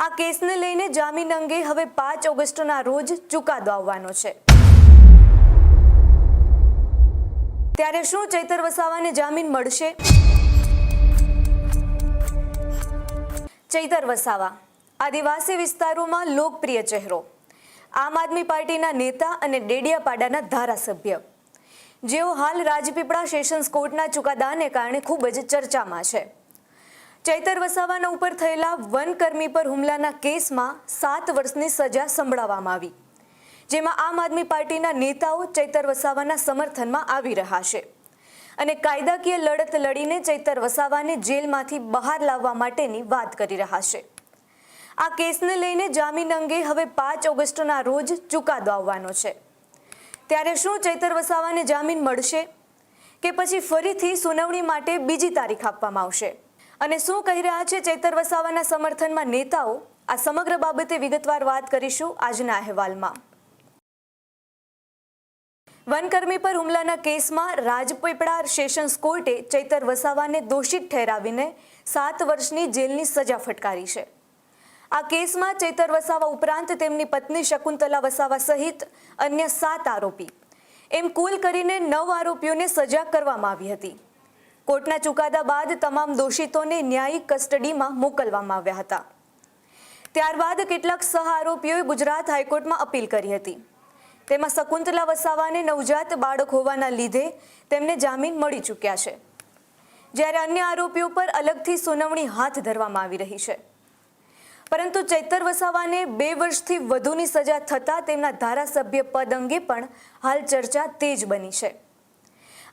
આ કેસને લઈને જામીન અંગે હવે 5 ઓગસ્ટના રોજ ચુકાદો આવવાનો છે। ત્યારે શું ચૈતર વસાવાને જામીન મળશે? ચૈતર વસાવા આદિવાસી વિસ્તારોમાં લોકપ્રિય ચહેરો, આમ આદમી પાર્ટીના નેતા અને ડેડિયાપાડાના ધારાસભ્ય, જેઓ હાલ રાજપીપળા સેશન્સ કોર્ટના ચુકાદાને કારણે ખૂબ જ ચર્ચામાં છે। ચૈતર વસાવાના ઉપર થયેલા વનકર્મી પર હુમલાના કેસમાં 7 વર્ષની સજા સંભળાવવામાં આવી, જેમાં આમ આદમી પાર્ટીના નેતાઓ ચૈતર વસાવાના સમર્થનમાં આવી રહ્યા છે અને કાયદાકીય લડત લડીને ચૈતર વસાવાને જેલમાંથી બહાર લાવવા માટેની વાત કરી રહ્યા છે। આ કેસને લઈને જામીન અંગે હવે 5 ઓગસ્ટના રોજ ચુકાદો આવવાનો છે। ત્યારે શું ચૈતર વસાવાને જામીન મળશે કે પછી ફરીથી સુનાવણી માટે બીજી તારીખ આપવામાં આવશે? અને શું કહી રહ્યા છે ચૈતર વસાવાના સમર્થનમાં નેતાઓ? આ સમગ્ર બાબતે વિગતવાર વાત કરીશું આજના અહેવાલમાં। વનકર્મી પર હુમલાના કેસમાં રાજપીપળા સેશન્સ કોર્ટે ચૈતર વસાવાને દોષિત ઠેરાવીને 7 વર્ષની જેલની સજા ફટકારી છે। આ કેસમાં ચૈતર વસાવા ઉપરાંત તેમની પત્ની શકુંતલા વસાવા સહિત અન્ય 7 આરોપી એમ કુલ કરીને 9 આરોપીઓને સજા કરવામાં આવી હતી। કોર્ટના ચુકાદા બાદ તમામ દોષિતોને ન્યાયિક કસ્ટડીમાં મોકલવામાં આવ્યા હતા। ત્યારબાદ કેટલાક સહ આરોપીઓએ ગુજરાત હાઈકોર્ટમાં અપીલ કરી હતી। તેમાં શકુંતલા વસાવાને નવજાત બાળક હોવાના લીધે તેમને જામીન મળી ચૂક્યા છે, જ્યારે અન્ય આરોપીઓ પર અલગથી સુનાવણી હાથ ધરવામાં આવી રહી છે। પરંતુ ચૈતર વસાવાને 2 વર્ષથી વધુની સજા થતાં તેમના ધારાસભ્ય પદ અંગે પણ હાલ ચર્ચા તેજ બની છે।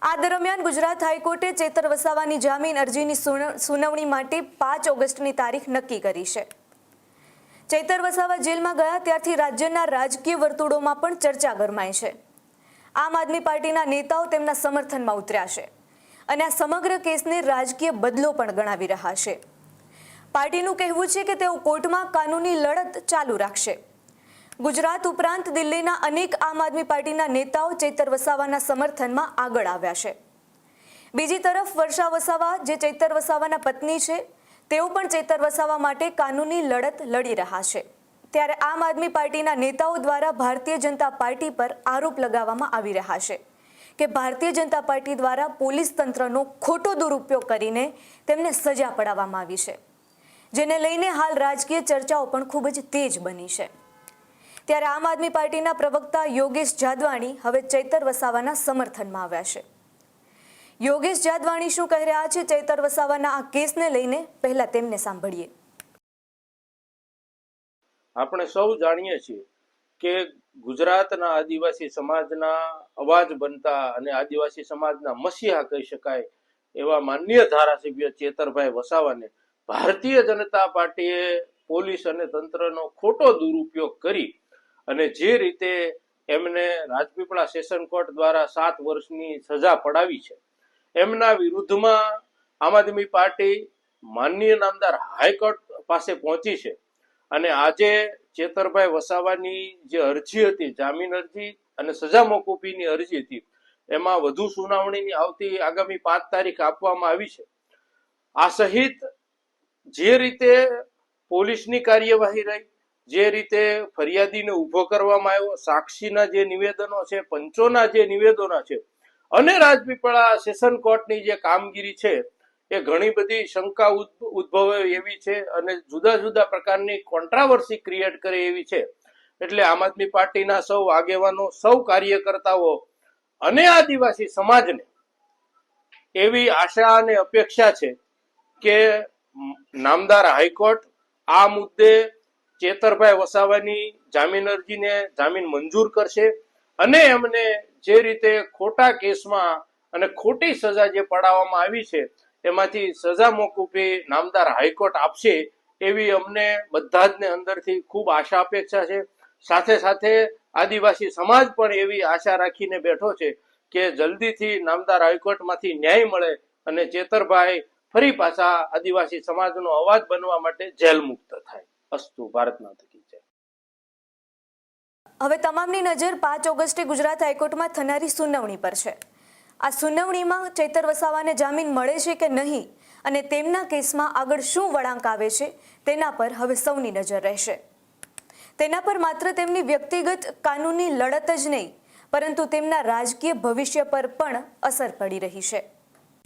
આ દરમિયાન ગુજરાત હાઈકોર્ટે ચૈતર વસાવાની જામીન અરજીની સુનાવણી માટે 5 ઓગસ્ટની તારીખ નક્કી કરી છે। ચૈતર વસાવા જેલમાં ગયા ત્યારથી રાજ્યના રાજકીય વર્તુળોમાં પણ ચર્ચા ગરમાઈ છે। આમ આદમી પાર્ટીના નેતાઓ તેમના સમર્થનમાં ઉતર્યા છે અને આ સમગ્ર કેસને રાજકીય બદલો પણ ગણાવી રહ્યા છે। પાર્ટીનું કહેવું છે કે તેઓ કોર્ટમાં કાનૂની લડત ચાલુ રાખશે। ગુજરાત ઉપરાંત દિલ્હીના અનેક આમ આદમી પાર્ટીના નેતાઓ ચૈતર વસાવાના સમર્થનમાં આગળ આવ્યા છે। બીજી તરફ વર્ષા વસાવા, જે ચૈતર વસાવાના પત્ની છે, તેઓ પણ ચૈતર વસાવા માટે કાનૂની લડત લડી રહ્યા છે। ત્યારે આમ આદમી પાર્ટીના નેતાઓ દ્વારા ભારતીય જનતા પાર્ટી પર આરોપ લગાવવામાં આવી રહ્યા છે કે ભારતીય જનતા પાર્ટી દ્વારા પોલીસ તંત્રનો ખોટો દુરુપયોગ કરીને તેમને સજા પડાવવામાં આવી છે, જેને લઈને હાલ રાજકીય ચર્ચાઓ પણ ખૂબ જ તેજ બની છે। ત્યારે આમ આદમી પાર્ટીના પ્રવક્તા યોગેશ જાદવાણી હવે ચૈતર વસાવાના સમર્થનમાં આવ્યા છે। યોગેશ જાદવાણી શું કહી રહ્યા છે ચૈતર વસાવાના આ કેસને લઈને, પહેલા તેમને સાંભળીએ। આપણે સૌ જાણીએ છીએ કે ગુજરાતના આદિવાસી સમાજના અવાજ બનતા અને આદિવાસી સમાજના મસીહા કહી શકાય એવા માનનીય ધારાસભ્ય ચેતરભાઈ વસાવાને ભારતીય જનતા પાર્ટીએ પોલીસ અને તંત્રનો ખોટો દુરુપયોગ કરી અને જે રીતે એમને રાજપીપળા સેશન કોર્ટ દ્વારા 7 વર્ષની સજા પડાવી છે, એમના વિરુદ્ધમાં આમ આદમી પાર્ટી માનનીય નામદાર હાઈકોર્ટ પાસે પહોંચી છે અને આજે ચેતરભાઈ વસાવાની જે અરજી હતી, જામીન અરજી અને સજા મોકૂફીની અરજી હતી, એમાં વધુ સુનાવણીની આવતી આગામી 5 તારીખ આપવામાં આવી છે। આ સહિત જે રીતે પોલીસની કાર્યવાહી રહી, જે રીતે ફરિયાદીને ઉભો કરવામાં આવ્યો, સાક્ષીના જે નિવેદનો છે, પંચોના જે નિવેદનો છે અને રાજપીપળા સેશન કોર્ટની જે કામગીરી છે એ ઘણી બધી શંકા ઉદ્ભવે એવી છે અને જુદા જુદા પ્રકારની કોન્ટ્રાવર્સી ક્રિએટ કરે એવી છે। એટલે આમ આદમી પાર્ટીના સૌ આગેવાનો, સૌ કાર્યકર્તાઓ અને આદિવાસી સમાજને એવી આશા અને અપેક્ષા છે કે નામદાર હાઈકોર્ટ આ મુદ્દે ચેતરભાઈ વસાવાની જામીન અરજીને જામીન મંજૂર કરશે અને એમને જે રીતે ખોટા કેસમાં અને ખોટી સજા જે પડાવવામાં આવી છે એમાંથી સજા મોકૂફી નામદાર હાઈકોર્ટ આપશે એવી અમને બધા જ ને અંદરથી ખૂબ આશા અપેક્ષા છે। સાથે સાથે આદિવાસી સમાજ પણ એવી આશા રાખીને બેઠો છે કે જલ્દીથી નામદાર હાઈકોર્ટમાંથી ન્યાય મળે અને ચેતરભાઈ ફરી પાછા આદિવાસી સમાજનો અવાજ બનવા માટે જેલ મુક્ત થાય। અસ્તુ ભારત માતા કી જય। હવે તમામની નજર 5 ઓગસ્ટે ગુજરાત હાઈકોર્ટમાં થનારી સુનાવણી પર છે। આ સુનાવણીમાં ચૈતર વસાવાને જામીન મળે છે કે નહીં, અને તેમના કેસમાં આગળ શું વળાંક આવે છે તેના પર હવે સૌની નજર રહેશે. તેના પર માત્ર તેમની વ્યક્તિગત કાનૂની લડત જ નહીં, પરંતુ તેમના રાજકીય ભવિષ્ય પર પણ અસર પડી રહી છે.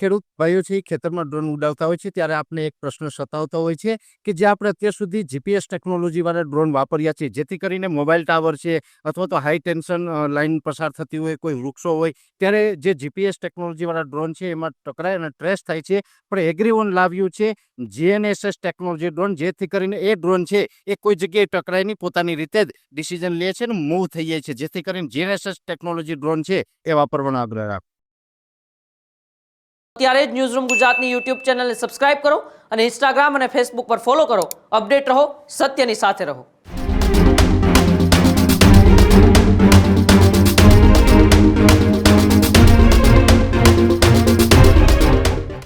ખેડૂત ભાઈઓ છે ખેતરમાં ડ્રોન ઉડાવતા હોય છે ત્યારે આપણે એક પ્રશ્ન સતાવતો હોય છે કે જે આપણે અત્યાર સુધી જીપીએસ ટેકનોલોજી વાળા ડ્રોન વાપર્યા છે, જેથી કરીને મોબાઈલ ટાવર છે અથવા તો હાઈ ટેન્શન લાઈન પસાર થતી હોય, કોઈ વૃક્ષો હોય, ત્યારે જે જીપીએસ ટેકનોલોજી વાળા ડ્રોન છે એમાં ટકરાય અને ટ્રેસ થાય છે. પણ એગ્રીવન લાવ્યું છે જીએનએસએસ ટેકનોલોજી ડ્રોન, જેથી કરીને એ ડ્રોન છે એ કોઈ જગ્યાએ ટકરાય નહીં, પોતાની રીતે જ ડિસિઝન લે છે ને મૂવ થઈ જાય છે, જેથી કરીને જીએનએસએસ ટેકનોલોજી ડ્રોન છે એ વાપરવાનો આગ્રહ રાખો. ત્યારે જ ન્યૂઝરૂમ ગુજરાતની યુટ્યુબ ચેનલને સબસ્ક્રાઇબ કરો અને ઇન્સ્ટાગ્રામ અને ફેસબુક પર ફોલો કરો. અપડેટ રહો, સત્યની સાથે રહો.